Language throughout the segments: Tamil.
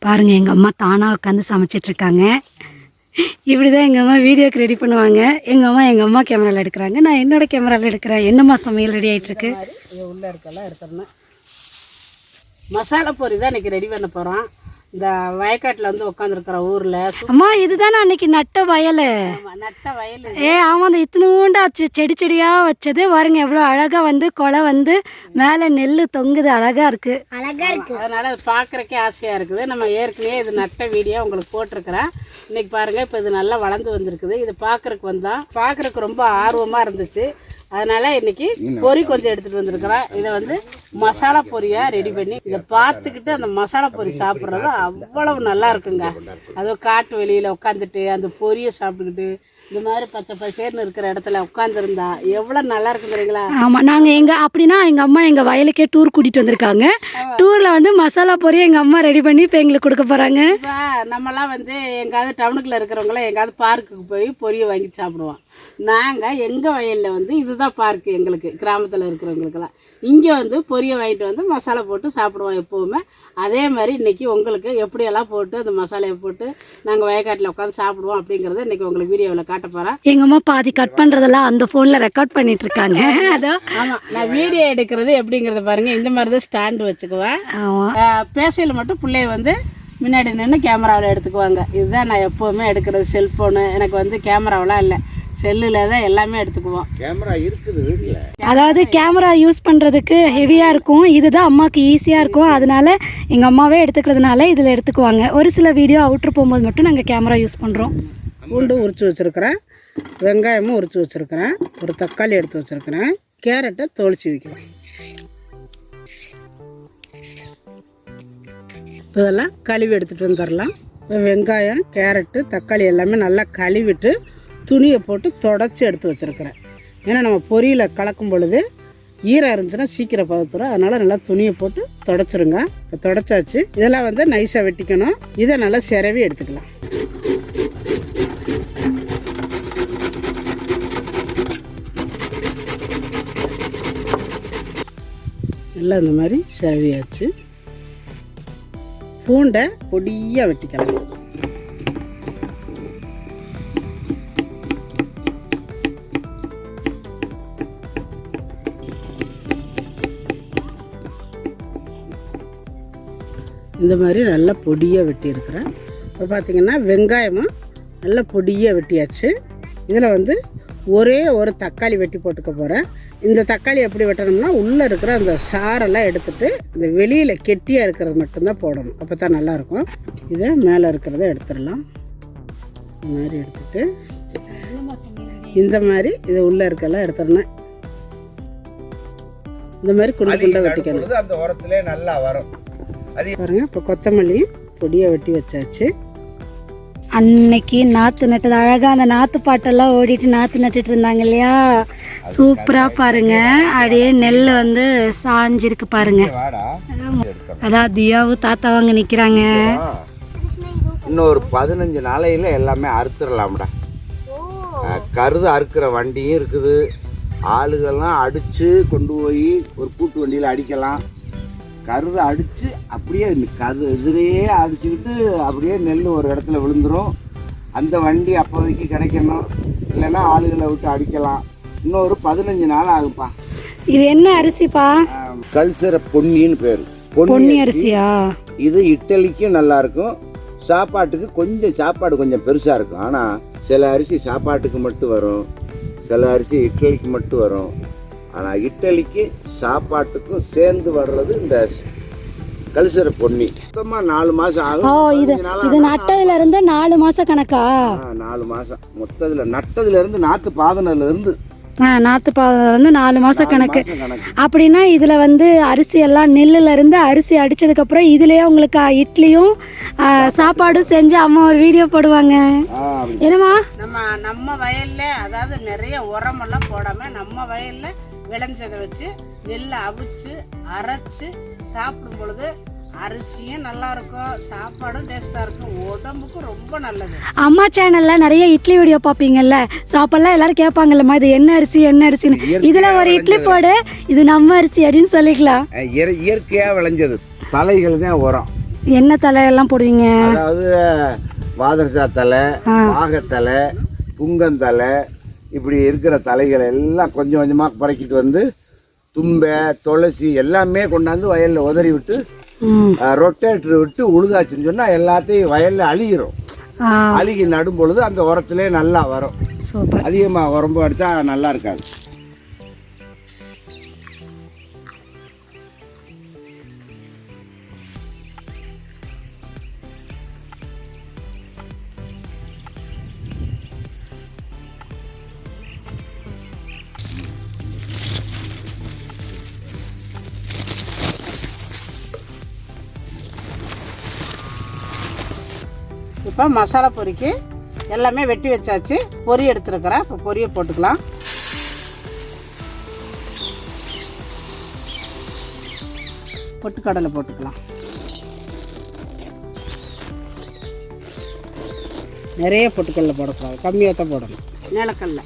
பாருங்கள் எங்கள் அம்மா தானாக உட்காந்து சமைச்சிட்ருக்காங்க. இப்படி தான் எங்கள் அம்மா வீடியோக்கு ரெடி பண்ணுவாங்க. எங்கள் அம்மா கேமராவில் எடுக்கிறாங்க, நான் என்னோடய கேமராவில் எடுக்கிறேன். என்னம்மா சமையல் ரெடி ஆகிட்டுருக்கு? உள்ளே இருக்கெல்லாம் எடுத்துடணும். மசாலா பொரி தான் இன்றைக்கி ரெடி பண்ண போகிறோம். இந்த வயக்காட்டில் வந்து உட்காந்துருக்குற ஊரில். அம்மா இதுதானே அன்னைக்கு நட்ட வயல்? ஆமாம், அந்த இத்தினூண்டா செடி செடியாக வச்சது பாருங்க, எவ்வளோ அழகாக வந்து கொலை வந்து மேலே நெல் தொங்குது, அழகாக இருக்குது. அதனால் அது பார்க்குறக்கே ஆசையாக இருக்குது. நம்ம ஏற்கனவே இது நட்ட வீடியோ உங்களுக்கு போட்டிருக்கிறேன். இன்றைக்கி பாருங்கள், இப்போ இது நல்லா வளர்ந்து வந்திருக்குது. இது பார்க்குறக்கு ரொம்ப ஆர்வமாக இருந்துச்சு. அதனால் இன்றைக்கி பொரி கொஞ்சம் எடுத்துகிட்டு வந்திருக்கிறேன். இதை வந்து மசாலா பொரியாக ரெடி பண்ணி இதை பார்த்துக்கிட்டு அந்த மசாலா பொரி சாப்பிட்றது அவ்வளவு நல்லா இருக்குங்க. அதுவும் காட்டு வெளியில் உட்காந்துட்டு அந்த பொரியை சாப்பிட்டுக்கிட்டு இந்த மாதிரி பச்சை பசேர்னு இருக்கிற இடத்துல உட்காந்துருந்தா எவ்வளோ நல்லா இருக்கும் தெரியுங்களா? ஆமாம், நாங்கள் அப்படின்னா எங்கள் அம்மா எங்கள் வயலுக்கே டூர் கூட்டிகிட்டு வந்திருக்காங்க. டூரில் வந்து மசாலா பொரி எங்கள் அம்மா ரெடி பண்ணி இப்போ எங்களுக்கு கொடுக்க போகிறாங்க. இப்போ நம்மலாம் வந்து எங்காவது டவுனுக்குள்ளே இருக்கிறவங்களாம் எங்காவது பார்க்குக்கு போய் பொரியை வாங்கி சாப்பிடுவோம். நாங்கள் எங்கள் வயலில் வந்து இதுதான் பார்க்கு. எங்களுக்கு கிராமத்தில் இருக்கிறவங்களுக்கெல்லாம் இங்கே வந்து பொரியை வாங்கிட்டு வந்து மசாலா போட்டு சாப்பிடுவோம் எப்போவுமே. அதே மாதிரி இன்றைக்கி உங்களுக்கு எப்படியெல்லாம் போட்டு அந்த மசாலையை போட்டு நாங்கள் வயக்காட்டில் உட்காந்து சாப்பிடுவோம் அப்படிங்கிறத இன்றைக்கி உங்களுக்கு வீடியோவில் காட்ட போகிறேன். எங்கள் அம்மா பாதி கட் பண்ணுறதெல்லாம் அந்த ஃபோனில் ரெக்கார்ட் பண்ணிகிட்ருக்காங்க. அதான் ஆமாம், நான் வீடியோ எடுக்கிறது எப்படிங்கிறத பாருங்கள். இந்த மாதிரி தான் ஸ்டாண்டு வச்சுக்குவேன். பேசையில் மட்டும் பிள்ளைய வந்து முன்னாடி நின்று கேமராவில் எடுத்துக்குவாங்க. இதுதான் நான் எப்போவுமே எடுக்கிறது. செல்ஃபோனு எனக்கு வந்து கேமராவெலாம் இல்லை, செல்லில் தான் எல்லாமே எடுத்துக்குவோம். கேமரா இருக்குது வீட்டில். அதாவது கேமரா யூஸ் பண்ணுறதுக்கு ஹெவியாக இருக்கும், இதுதான் அம்மாவுக்கு ஈஸியாக இருக்கும். அதனால எங்கள் அம்மாவே எடுத்துக்கிறதுனால இதில் எடுத்துக்குவாங்க. ஒரு சில வீடியோ அவுட்ரு போகும்போது மட்டும் நாங்கள் கேமரா யூஸ் பண்ணுறோம். பூண்டு உரித்து வச்சுருக்கிறேன், வெங்காயமும் உரித்து வச்சுருக்கிறேன், ஒரு தக்காளி எடுத்து வச்சுருக்கிறேன், கேரட்டை தோலிச்சு வைக்கிறேன். இப்போ இதெல்லாம் கழுவி எடுத்துகிட்டு வந்துடலாம். இப்போ வெங்காயம், கேரட்டு, தக்காளி எல்லாமே நல்லா கழுவிட்டு துணியை போட்டு தொடச்சி எடுத்து வச்சுருக்கிறேன். ஏன்னா நம்ம பொரியில் கலக்கும் பொழுது ஈரம் இருந்துச்சுன்னா சீக்கிரம் பதத்துரும். அதனால் நல்லா துணியை போட்டு தொடச்சிருங்க. இப்போ தொடச்சாச்சு. இதெல்லாம் வந்து நைஸாக வெட்டிக்கணும். இதை நல்லா சிரவி எடுத்துக்கலாம். எல்லாம் இந்த மாதிரி சிரவியாச்சு. பூண்டை பொடியாக வெட்டிக்கலாம். இந்த மாதிரி நல்லா பொடியாக வெட்டியிருக்கிறேன். இப்போ பார்த்திங்கன்னா வெங்காயமும் நல்லா பொடியாக வெட்டியாச்சு. இதில் வந்து ஒரே ஒரு தக்காளி வெட்டி போட்டுக்க போகிறேன். இந்த தக்காளி எப்படி வெட்டணும்னா உள்ளே இருக்கிற அந்த சாரெல்லாம் எடுத்துகிட்டு இந்த வெளியில் கெட்டியாக இருக்கிறது மட்டும்தான் போடணும். அப்போ தான் நல்லாயிருக்கும். இதை மேலே இருக்கிறத எடுத்துடலாம். இந்த மாதிரி எடுத்துகிட்டு இந்த மாதிரி இதை உள்ளே இருக்கெல்லாம் எடுத்துடணும். இந்த மாதிரி குண்டு குண்டை வெட்டிக்கணும். அந்த உரத்துலேயே நல்லா வரும். பாருங்க, இப்போ கொத்தமல்லி பொடியாக வெட்டி வச்சாச்சு. அன்னைக்கு நாற்று நட்டது அழகாக அந்த நாற்று பாட்டெல்லாம் ஓடிட்டு நாற்று நட்டுட்டு இருந்தாங்க இல்லையா? சூப்பராக பாருங்க, அப்படியே நெல் வந்து சாஞ்சிருக்கு பாருங்க. அதான் தியாவும் தாத்தாவாங்க நிற்கிறாங்க. இன்னொரு 15 நாளையில் எல்லாமே அறுத்துடலாம்டா. கருது அறுக்கிற வண்டியும் இருக்குது. ஆளுகள்லாம் அடித்து கொண்டு போய் ஒரு கூட்டு வண்டியில் அடிக்கலாம். கருதை அடித்து அப்படியே இதுலேயே அடிச்சுக்கிட்டு அப்படியே நெல் ஒரு இடத்துல விழுந்துடும். அந்த வண்டி அப்போதைக்கு கிடைக்கணும், இல்லைன்னா ஆளுகளை விட்டு அடிக்கலாம். இன்னொரு 15 நாள் ஆகுப்பா. இது என்ன அரிசிப்பா? கல்சர பொன்னின்னு பேர். பொன்னி அரிசியா? இது இட்லிக்கும் நல்லா இருக்கும். சாப்பாட்டுக்கு சாப்பாடு கொஞ்சம் பெருசாக இருக்கும். ஆனால் சில அரிசி சாப்பாட்டுக்கு மட்டும் வரும், சில அரிசி இட்லிக்கு மட்டும் வரும். ஆனால் இட்லிக்கு சாப்பாட்டுக்கும் சேர்ந்து வர்றது இந்த கல்சர பொன்னி. மொத்தமாக 4 மாதம் ஆகும். இது நட்டதுல இருந்து 4 மாதம் கணக்கா? 4 மாதம் மொத்தத்தில் நட்டதுல இருந்து நாற்று பாதனதுல இருந்து நாற்று பாதம் வந்து 4 மாதம் கணக்கு. அப்படின்னா இதில் வந்து அரிசி எல்லாம் நெல்லுல இருந்து அரிசி அடித்ததுக்கப்புறம் இதுலேயே உங்களுக்கு இட்லியும் சாப்பாடும் செஞ்சு அம்மா ஒரு வீடியோ போடுவாங்க. என்னம்மா? நம்ம வயலில் அதாவது நிறைய உரமெல்லாம் போடாமல் நம்ம வயலில் விளைஞ்சதை வச்சு நெல்லை அவிச்சு அரைச்சி சாப்பிடும் பொழுது அரிசியும் நல்லா இருக்கும், சாப்பாடும் டேஸ்டா இருக்கும், உடம்புக்கும் ரொம்ப நல்லது. அம்மா சேனல்ல நிறைய இட்லி வீடியோ பாப்பீங்கல்ல, சாப்பெல்லாம் எல்லாரும் கேட்பாங்கல்லம்மா இது என்ன அரிசி என்ன அரிசின்னு. இதுல ஒரு இட்லி போடு, இது நம்ம அரிசி அப்படின்னு சொல்லிக்கலாம். இயற்கையா விளைஞ்சது தலைகள் தான் உரம். என்ன தலையெல்லாம் போடுவீங்க? அதாவது வாதரசா தலை, வாகத்தலை, புங்கந்தலை, இப்படி இருக்கிற தலைகளை எல்லாம் கொஞ்சம் கொஞ்சமாக பறக்கிட்டு வந்து தும்பை, துளசி எல்லாமே கொண்டாந்து வயலில் உதறி விட்டு ரொட்டேட்டர் விட்டு உழுதாச்சுன்னு சொன்னால் எல்லாத்தையும் வயலில் அழுகிரும். அழுகி நடும் பொழுது அந்த உரத்திலே நல்லா வரும். அதிகமாக உரம்பு அடித்தா நல்லா இருக்காது. இப்போ மசாலா பொரிக்கு எல்லாமே வெட்டி வச்சாச்சு. பொரி எடுத்துருக்கிறேன். இப்போ பொரியை போட்டுக்கலாம். பொட்டுக்கடலை போட்டுக்கலாம். நிறைய பொட்டுக்கடலை போடக்கூடாது, கம்மியாக தான் போடணும். நிலக்கடலை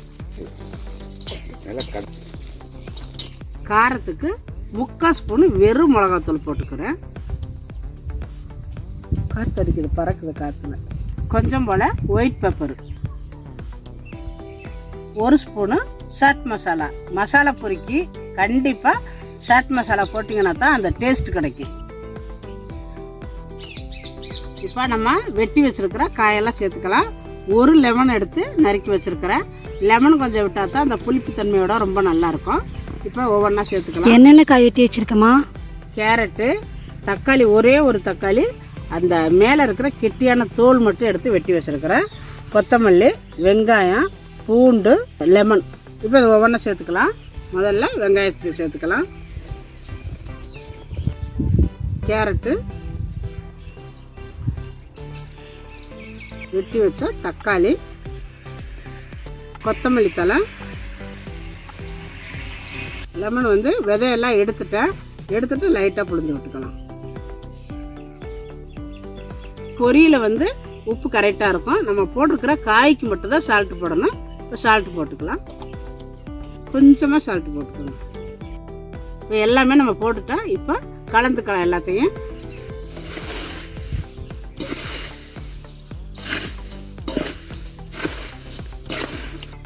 காரத்துக்கு 3/4 ஸ்பூனு வெறும் மிளகாத்தூள் போட்டுக்கிறேன். காற்று அடிக்குது, பறக்குது காற்றுல. கொஞ்சம் போல் white pepper, 1 spoon chaat masala. Masala பொரிக்கு கண்டிப்பாக சாட் மசாலா போட்டிங்கன்னா தான் அந்த டேஸ்ட் கிடைக்கும். இப்போ நம்ம வெட்டி வச்சுருக்கிற காயெல்லாம் சேர்த்துக்கலாம். 1 லெமன் எடுத்து நறுக்கி வச்சுருக்கிறேன். லெமன் கொஞ்சம் விட்டால் தான் அந்த புளிப்பு தன்மையோட ரொம்ப நல்லாயிருக்கும். இப்போ ஒவ்வொன்றா சேர்த்துக்கலாம். என்னென்ன காய் வெட்டி வச்சுருக்கோமா? கேரட்டு, தக்காளி, ஒரே ஒரு தக்காளி, அந்த மேலே இருக்கிற கெட்டியான தோல் மட்டும் எடுத்து வெட்டி வச்சுருக்கிறேன். கொத்தமல்லி, வெங்காயம், பூண்டு, லெமன். இப்போ இது ஒவ்வொன்றா சேர்த்துக்கலாம். முதல்ல வெங்காயத்தை சேர்த்துக்கலாம். கேரட்டு, வெட்டி வச்ச தக்காளி, கொத்தமல்லி தழை, லெமன் வந்து விதையெல்லாம் எடுத்துட்டு லைட்டாக புழிஞ்சு விட்டுக்கலாம். பொரியில் வந்து உப்பு கரெக்டாக இருக்கும். நம்ம போட்டிருக்கிற காய்க்கு மட்டும்தான் சால்ட்டு போடணும். இப்போ சால்ட்டு போட்டுக்கலாம். கொஞ்சமாக சால்ட்டு போட்டுக்கணும். இப்போ எல்லாமே நம்ம போட்டுட்டா இப்போ கலந்துக்கலாம் எல்லாத்தையும்.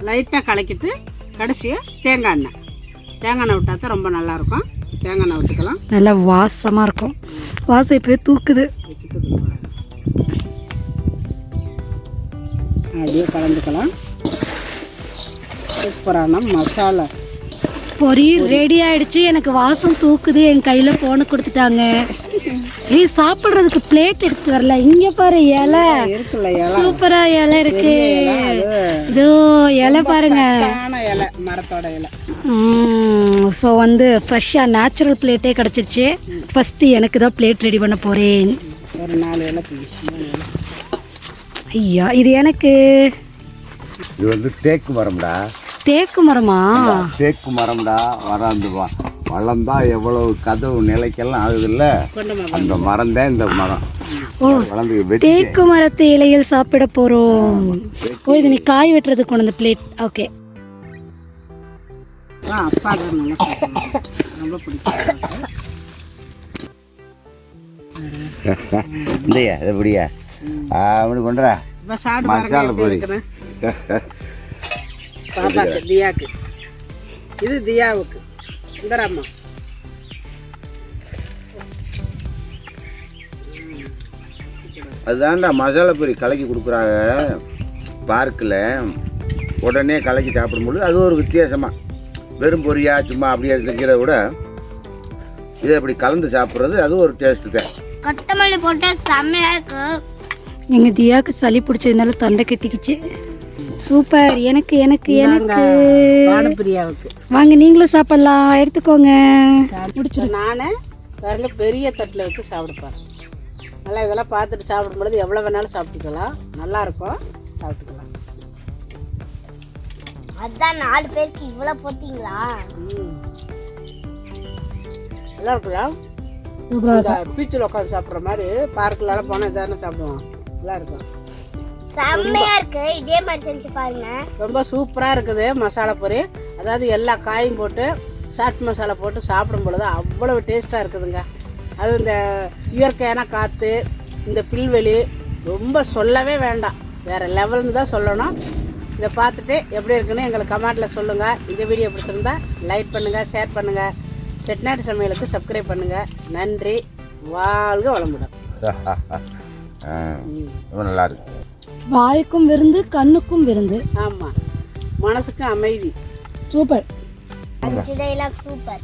லைட்டாக கலக்கிட்டு கடைசியாக தேங்காய் எண்ணெய் விட்டால் தான் ரொம்ப நல்லாயிருக்கும். தேங்காய் எண்ணெய் விட்டுக்கலாம். நல்லா வாசமாக இருக்கும். வாசம் இப்போ தூக்குது. அப்படியே கலந்துக்கலாம். சூப்பரான மசாலா பொரி ரெடி ஆயிடுச்சு. எனக்கு வாசம் தூக்குது. என் கையில் போன கொடுத்துட்டாங்க. சாப்பிட்றதுக்கு பிளேட் எடுத்து வரல. இங்கே பாரு இலை இருக்குல்ல, சூப்பரா இலை இருக்கு. இதோ இலை பாருங்க, இலை, மரத்தோட இலை. ஸோ வந்து ஃப்ரெஷ்ஷாக நேச்சுரல் பிளேட்டே கிடச்சிருச்சு. ஃபஸ்ட்டு எனக்கு தான் பிளேட் ரெடி பண்ண போகிறேன். ஒரு 4 இலை. ஐயா இது எனக்கு. இது வந்து தேக்கு மரம்டா. தேக்கு மரமா? தேக்கு மரம்டா. வராந்து வளர்ந்தா எவ்வளவு கதவு நிலைக்கெல்லாம் ஆகுதுல்ல, அந்த மரம் தான் இந்த மரம். தேக்கு மரத்து இலையில் சாப்பிட போறோம். ஓ இது நீ காய் வெட்டுறதுக்கு கொண்டு வந்த பிளேட். ஓகே. அப்பா ரொம்ப பிடிக்கும். இல்லையா இது எப்படியா அவனு கொண்டுறா மசாலா பொரி. பாப்பாக்கு, தியாக்கு. இது தியாவுக்கு. இந்தராம்மா அதுதான்டா மசாலா பொரி கலக்கி கொடுக்குறாங்க பார்க்கில். உடனே கலக்கி சாப்பிடும்போது அது ஒரு வித்தியாசமாக. வெறும் பொரியா சும்மா அப்படியே செஞ்சதை விட இதை அப்படி கலந்து சாப்பிட்றது அது ஒரு டேஸ்ட்டு தான். கொத்தமல்லி போட்டு செம்மையாக இருக்கு. எங்கள் தியாவுக்கு சளி பிடிச்சதுனால தொண்டை கட்டிக்கிச்சு. சூப்பர். எனக்கு எனக்கு எனக்கு பிரியாவுக்கு வாங்க நீங்களும் சாப்பிடலாம். எடுத்துக்கோங்க. பிடிச்சிடும். நானே பாருங்க பெரிய தட்டில் வச்சு சாப்பிடுப்பேன். நல்லா இதெல்லாம் பார்த்துட்டு சாப்பிடும்பொழுது எவ்வளோ வேணாலும் சாப்பிட்டுக்கலாம். நல்லா இருக்கும், சாப்பிட்டுக்கலாம். அதான் 4 பேருக்கு இவ்வளோ போட்டிங்களா? நல்லா இருக்குல்ல? பீச்சில் உட்காந்து சாப்பிட்ற மாதிரி பார்க்கில் போனால் இதானே சாப்பிடுவோம். நல்லா இருக்கும், செம்மையா இருக்கு. இதே மாதிரி செஞ்சு பாருங்க. ரொம்ப சூப்பராக இருக்குது மசாலா பொரி. அதாவது எல்லா காயும் போட்டு சாட் மசாலா போட்டு சாப்பிடும் பொழுது அவ்வளவு டேஸ்ட்டாக இருக்குதுங்க. அது இந்த இயற்கையான காற்று, இந்த புல்வெளி ரொம்ப சொல்லவே வேண்டாம், வேறு லெவல்னு தான் சொல்லணும். இதை பார்த்துட்டு எப்படி இருக்குன்னு எங்களுக்கு கமெண்ட்டில் சொல்லுங்கள். இந்த வீடியோ பிடிச்சிருந்தா லைக் பண்ணுங்கள், ஷேர் பண்ணுங்கள், செட்டிநாடு சமையலுக்கு சப்ஸ்கிரைப் பண்ணுங்கள். நன்றி. வாழ்க வளமுடன். நல்லா இருக்கு. வாய்க்கும் விருந்து, கண்ணுக்கும் விருந்து. ஆமாம், மனசுக்கும் அமைதி. சூப்பர். 5 dialogue super.